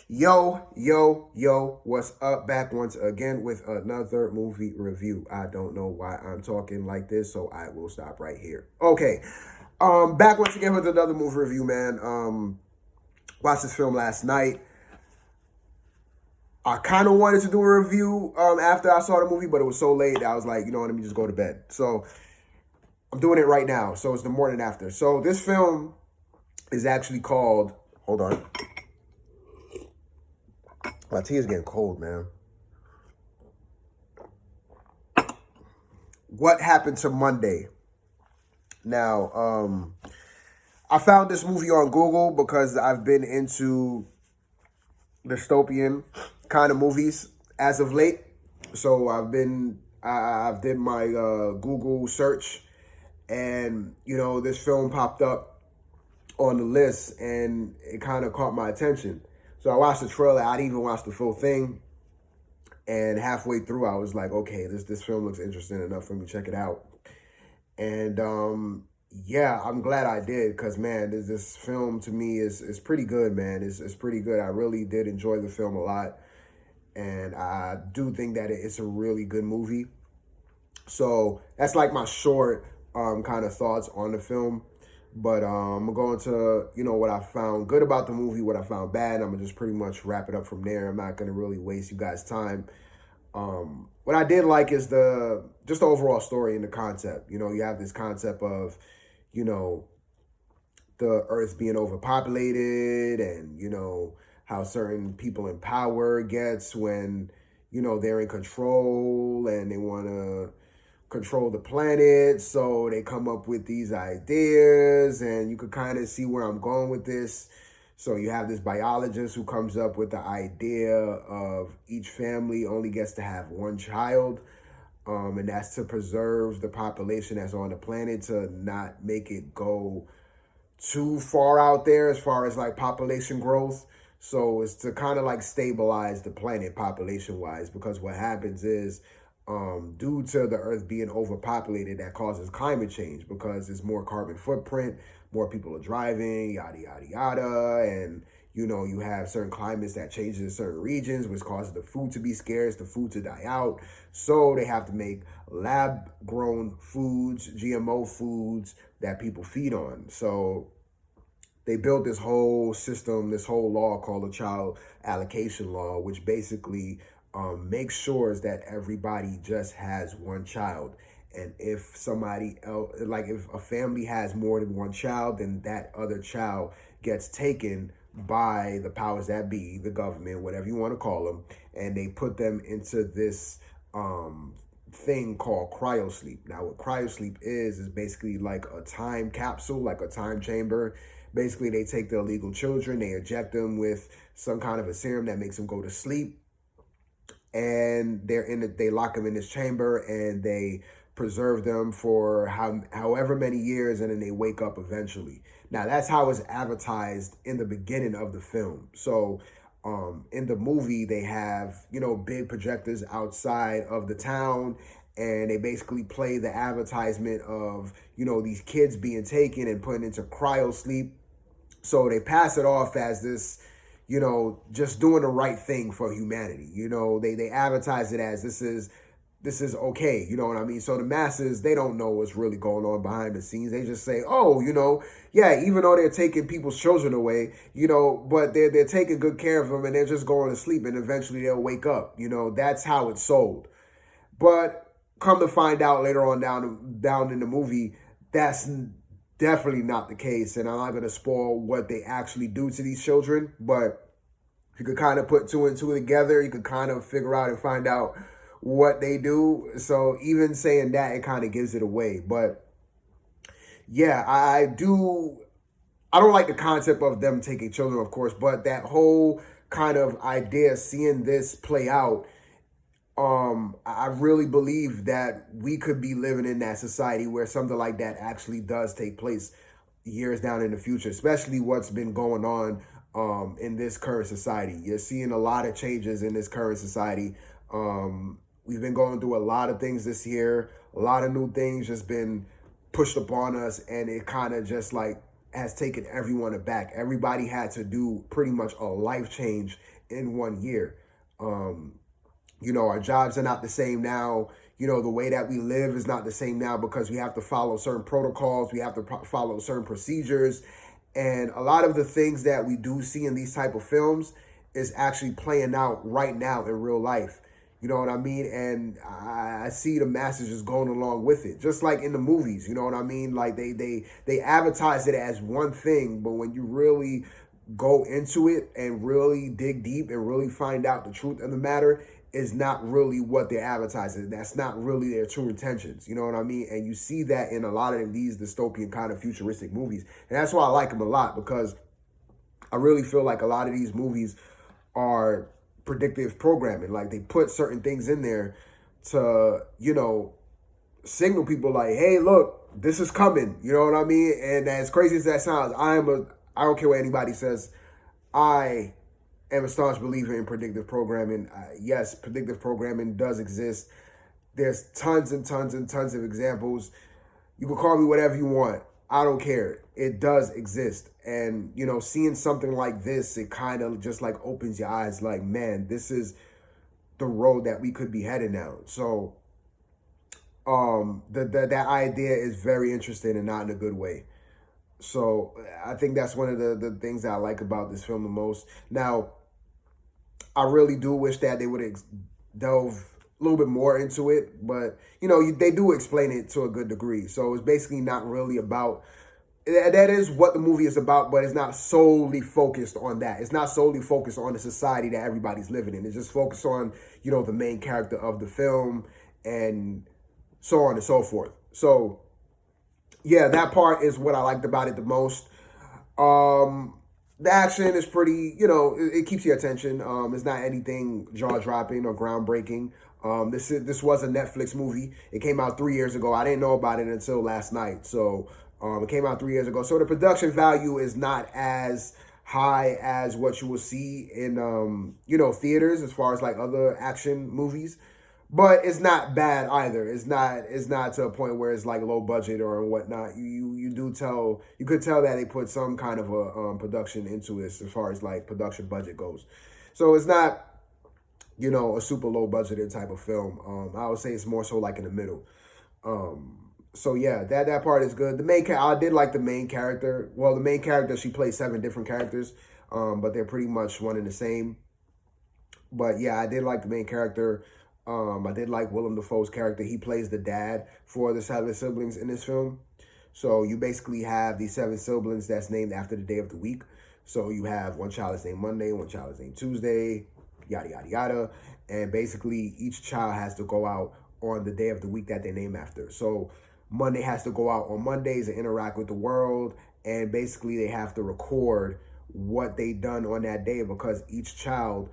Yo, what's up? Back once again with another movie review. I don't know why I'm talking like this, so I will stop right here. Okay. Back once again with another movie review, man. Watched this film last night. I kind of wanted to do a review after I saw the movie, but it was so late that I was like, you know what, let me just go to bed. So I'm doing it right now. So it's the morning after. So this film is actually called, hold on. My tea is getting cold, man. What happened to Monday? Now, I found this movie on Google because I've been into dystopian kind of movies as of late. So I've did my Google search, and this film popped up on the list, and it kind of caught my attention. So I watched the trailer. I didn't even watch the full thing, and halfway through, I was like, okay, this film looks interesting enough for me to check it out. And yeah, I'm glad I did because man, this film to me is pretty good, man. It's pretty good. I really did enjoy the film a lot, and I do think that it's a really good movie. So that's like my short kind of thoughts on the film. But I'm going to what I found good about the movie, what I found bad. I'm gonna just pretty much wrap it up from there. I'm not gonna really waste you guys' time. What I did like is the overall story and the concept. You have this concept of, you know, the earth being overpopulated, and how certain people in power gets when they're in control and they want to control the planet, so they come up with these ideas, and you could kind of see where I'm going with this. So you have this biologist who comes up with the idea of each family only gets to have one child, and that's to preserve the population that's on the planet, to not make it go too far out there as far as like population growth. So it's to kind of like stabilize the planet population wise, because what happens is due to the earth being overpopulated, that causes climate change because there's more carbon footprint, more people are driving, yada yada yada, and you have certain climates that changes in certain regions, which causes the food to be scarce, the food to die out. So they have to make lab grown foods, GMO foods that people feed on. So they built this whole system, this whole law called the child allocation law, which basically makes sure that everybody just has one child. And if somebody else, like if a family has more than one child, then that other child gets taken by the powers that be, the government, whatever you want to call them, and they put them into this thing called cryosleep. Now, what cryosleep is basically like a time capsule, like a time chamber. Basically, they take the illegal children, they inject them with some kind of a serum that makes them go to sleep, and they lock them in this chamber, and they preserve them for however many years, and then they wake up eventually. Now, that's how it's advertised in the beginning of the film. So in the movie, they have big projectors outside of the town, and they basically play the advertisement of these kids being taken and put into cryo sleep. So they pass it off as this, just doing the right thing for humanity. They advertise it as this is okay. You know what I mean? So the masses, they don't know what's really going on behind the scenes. They just say, oh, yeah, even though they're taking people's children away, but they're taking good care of them, and they're just going to sleep, and eventually they'll wake up. That's how it's sold. But come to find out later on down in the movie, that's definitely not the case. And I'm not going to spoil what they actually do to these children, but you could kind of put two and two together. You could kind of figure out and find out what they do. So even saying that, it kind of gives it away. But yeah, I don't like the concept of them taking children, of course, but that whole kind of idea, seeing this play out, I really believe that we could be living in that society where something like that actually does take place years down in the future, especially what's been going on in this current society. You're seeing a lot of changes in this current society. We've been going through a lot of things this year, a lot of new things just been pushed upon us, and it kind of just like has taken everyone aback. Everybody had to do pretty much a life change in 1 year. Our jobs are not the same now. The way that we live is not the same now because we have to follow certain protocols. We have to follow certain procedures. And a lot of the things that we do see in these type of films is actually playing out right now in real life. You know what I mean? And I see the messages going along with it, just like in the movies. You know what I mean? Like they advertise it as one thing, but when you really go into it and really dig deep and really find out the truth of the matter, is not really what they're advertising. That's not really their true intentions. You know what I mean? And you see that in a lot of these dystopian kind of futuristic movies. And that's why I like them a lot, because I really feel like a lot of these movies are predictive programming. Like they put certain things in there to, signal people like, hey, look, this is coming. You know what I mean? And as crazy as that sounds, I don't care what anybody says, I am a staunch believer in predictive programming. Yes, predictive programming does exist. There's tons and tons and tons of examples. You can call me whatever you want. I don't care. It does exist. And, seeing something like this, it kind of just like opens your eyes like, man, this is the road that we could be heading down. So that idea is very interesting and not in a good way. So I think that's one of the things that I like about this film the most. Now, I really do wish that they would delve a little bit more into it, but they do explain it to a good degree. So it's basically not really about. That is what the movie is about, but it's not solely focused on that. It's not solely focused on the society that everybody's living in. It's just focused on the main character of the film and so on and so forth. So yeah, that part is what I liked about it the most. The action is pretty, it keeps your attention. It's not anything jaw-dropping or groundbreaking. This was a Netflix movie. It came out 3 years ago. I didn't know about it until last night. So it came out 3 years ago. So the production value is not as high as what you will see in, theaters as far as like other action movies. But it's not bad either. It's not to a point where it's like low budget or whatnot. You could tell that they put some kind of a production into it as far as like production budget goes. So it's not a super low budgeted type of film. I would say it's more so like in the middle. So yeah, that part is good. I did like the main character. Well, the main character, she plays 7 different characters, but they're pretty much one and the same. But yeah, I did like the main character. I did like Willem Dafoe's character. He plays the dad for the 7 siblings in this film. So you basically have these 7 siblings that's named after the day of the week. So you have one child is named Monday, one child is named Tuesday, yada, yada, yada. And basically each child has to go out on the day of the week that they name after. So Monday has to go out on Mondays and interact with the world. And basically they have to record what they done on that day, because each child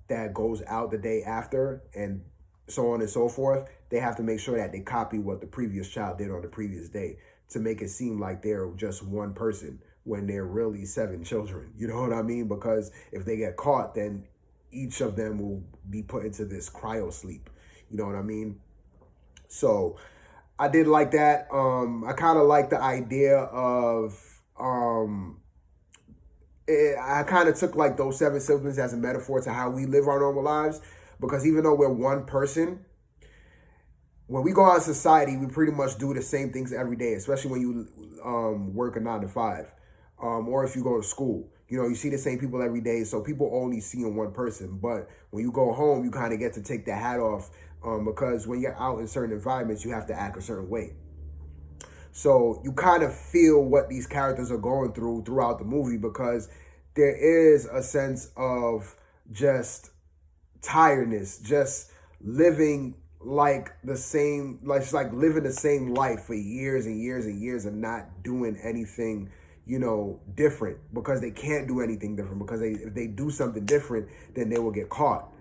that goes out the day after and so on and so forth, they have to make sure that they copy what the previous child did on the previous day to make it seem like they're just one person when they're really 7 children. You know what I mean? Because if they get caught, then each of them will be put into this cryo sleep. You know what I mean? So I did like that. I kind of like the idea of I kind of took like those 7 siblings as a metaphor to how we live our normal lives, because even though we're one person, when we go out in society, we pretty much do the same things every day, especially when you work a 9 to 5, or if you go to school. You see the same people every day, so people only see in one person. But when you go home, you kind of get to take that hat off, because when you're out in certain environments, you have to act a certain way. So you kind of feel what these characters are going through throughout the movie, because there is a sense of just tiredness, just living like the same, like living the same life for years and years and years and not doing anything, different, because they can't do anything different, because if they do something different, then they will get caught.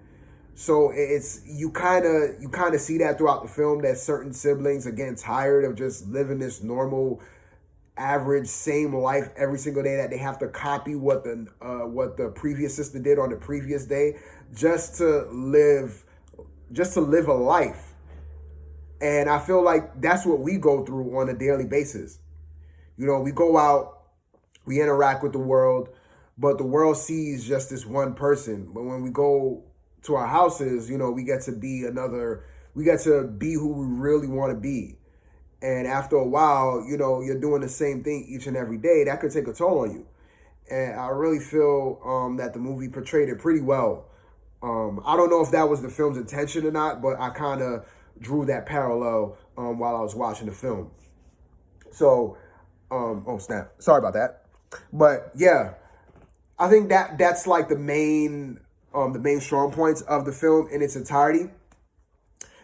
So you kind of see that throughout the film, that certain siblings are getting tired of just living this normal, average, same life every single day, that they have to copy what the previous sister did on the previous day just to live a life. And I feel like that's what we go through on a daily basis. We go out, we interact with the world. but the world sees just this one person. But when we go to our houses, we get to be we get to be who we really want to be. And after a while, you're doing the same thing each and every day. That could take a toll on you. And I really feel that the movie portrayed it pretty well. I don't know if that was the film's intention or not, but I kind of drew that parallel while I was watching the film. So, oh snap, sorry about that. But yeah, I think that's like the main strong points of the film in its entirety.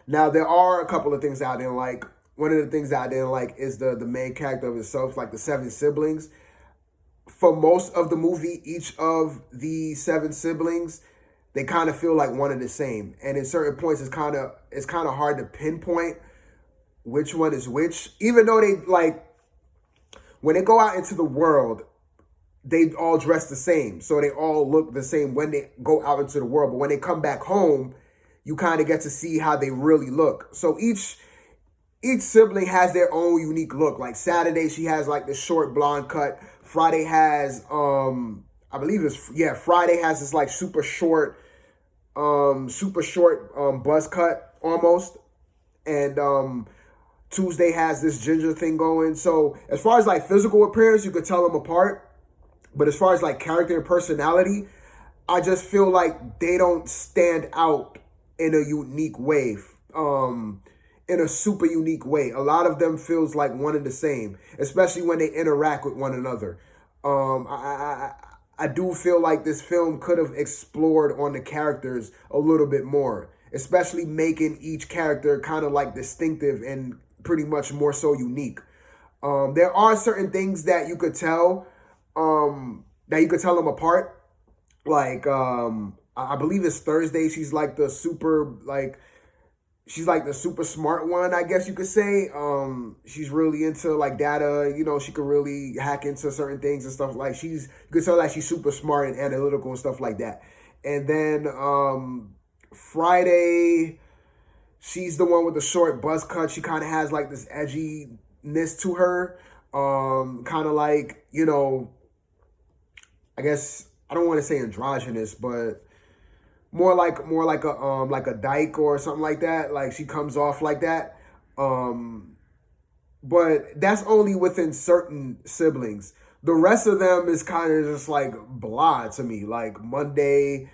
Now there are a couple of things that I didn't like. One of the things that I didn't like is the main character of itself, like the seven siblings. For most of the movie, each of the seven siblings, they kind of feel like one and the same. And in certain points, it's kind of hard to pinpoint which one is which. Even though they like when they go out into the world, they all dress the same. So they all look the same when they go out into the world. But when they come back home, you kind of get to see how they really look. So each sibling has their own unique look. Like Saturday, she has like the short blonde cut. Friday has I believe Friday has this like super short buzz cut almost. And Tuesday has this ginger thing going. So as far as like physical appearance, you could tell them apart. But as far as like character and personality, I just feel like they don't stand out in a unique way. In a super unique way. A lot of them feels like one and the same, especially when they interact with one another. I do feel like this film could have explored on the characters a little bit more, especially making each character kind of like distinctive and pretty much more so unique. There are certain things that you could tell them apart. Like I believe it's Thursday. She's like the super smart one, I guess you could say. She's really into like data, she could really hack into certain things and stuff. Like you could tell that she's super smart and analytical and stuff like that. And then Friday, she's the one with the short buzz cut. She kind of has like this edginess to her. Kind of like, I guess I don't want to say androgynous, but more like a dyke or something like that. Like she comes off like that. But that's only within certain siblings. The rest of them is kind of just like blah to me. Like Monday,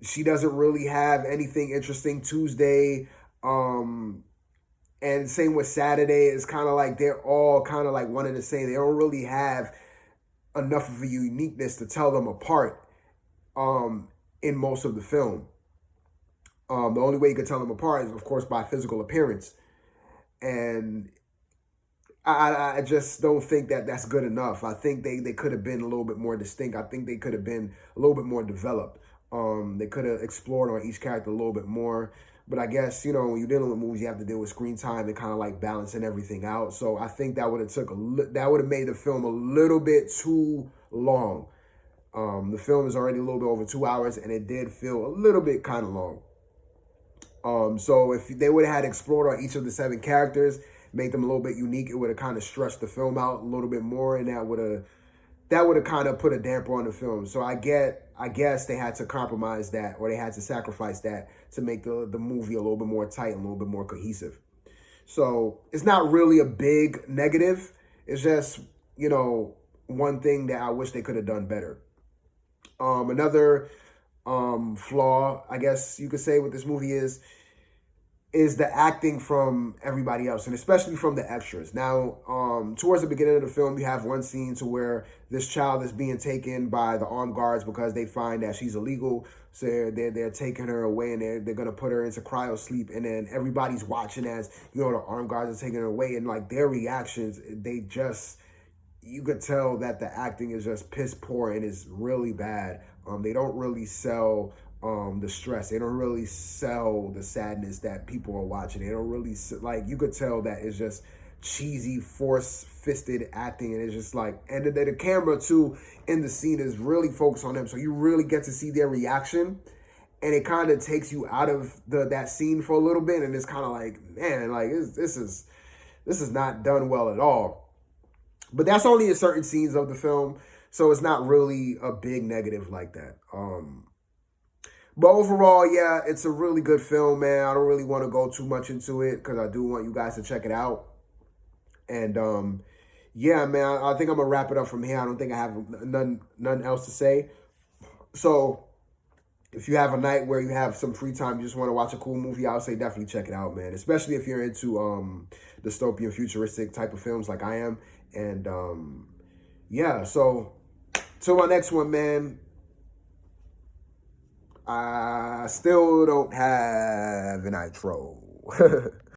she doesn't really have anything interesting. Tuesday, and same with Saturday. It's kind of like they're all kind of like one and the same. They don't really have enough of a uniqueness to tell them apart. In most of the film. The only way you can tell them apart is, of course, by physical appearance. And I just don't think that that's good enough. I think they could have been a little bit more distinct. I think they could have been a little bit more developed. They could have explored on each character a little bit more. But I guess, when you're dealing with movies, you have to deal with screen time and kind of like balancing everything out. So I think that would have made the film a little bit too long. The film is already a little bit over 2 hours, and it did feel a little bit kind of long. So if they would have had explored on each of the seven characters, made them a little bit unique, it would have kind of stretched the film out a little bit more, and that would have kind of put a damper on the film. So I guess they had to compromise that, or they had to sacrifice that to make the movie a little bit more tight and a little bit more cohesive. So it's not really a big negative. It's just, one thing that I wish they could have done better. Another flaw, I guess you could say, with this movie is the acting from everybody else, and especially from the extras. Now, towards the beginning of the film, you have one scene to where this child is being taken by the armed guards because they find that she's illegal. So they're taking her away, and they're gonna put her into cryo sleep, and then everybody's watching as the armed guards are taking her away, and like their reactions, you could tell that the acting is just piss poor and is really bad. They don't really sell the stress. They don't really sell the sadness that people are watching. They don't really, you could tell that it's just cheesy, force-fisted acting. And it's just like, and the camera too in the scene is really focused on them. So you really get to see their reaction. And it kind of takes you out of that scene for a little bit. And it's kind of like, man, like this is not done well at all. But that's only in certain scenes of the film. So it's not really a big negative like that. But overall, yeah, it's a really good film, man. I don't really want to go too much into it because I do want you guys to check it out. And yeah, man, I think I'm gonna wrap it up from here. I don't think I have nothing else to say. So if you have a night where you have some free time, you just want to watch a cool movie, I would say definitely check it out, man. Especially if you're into dystopian, futuristic type of films like I am. And yeah, so till my next one, man. I still don't have an outro.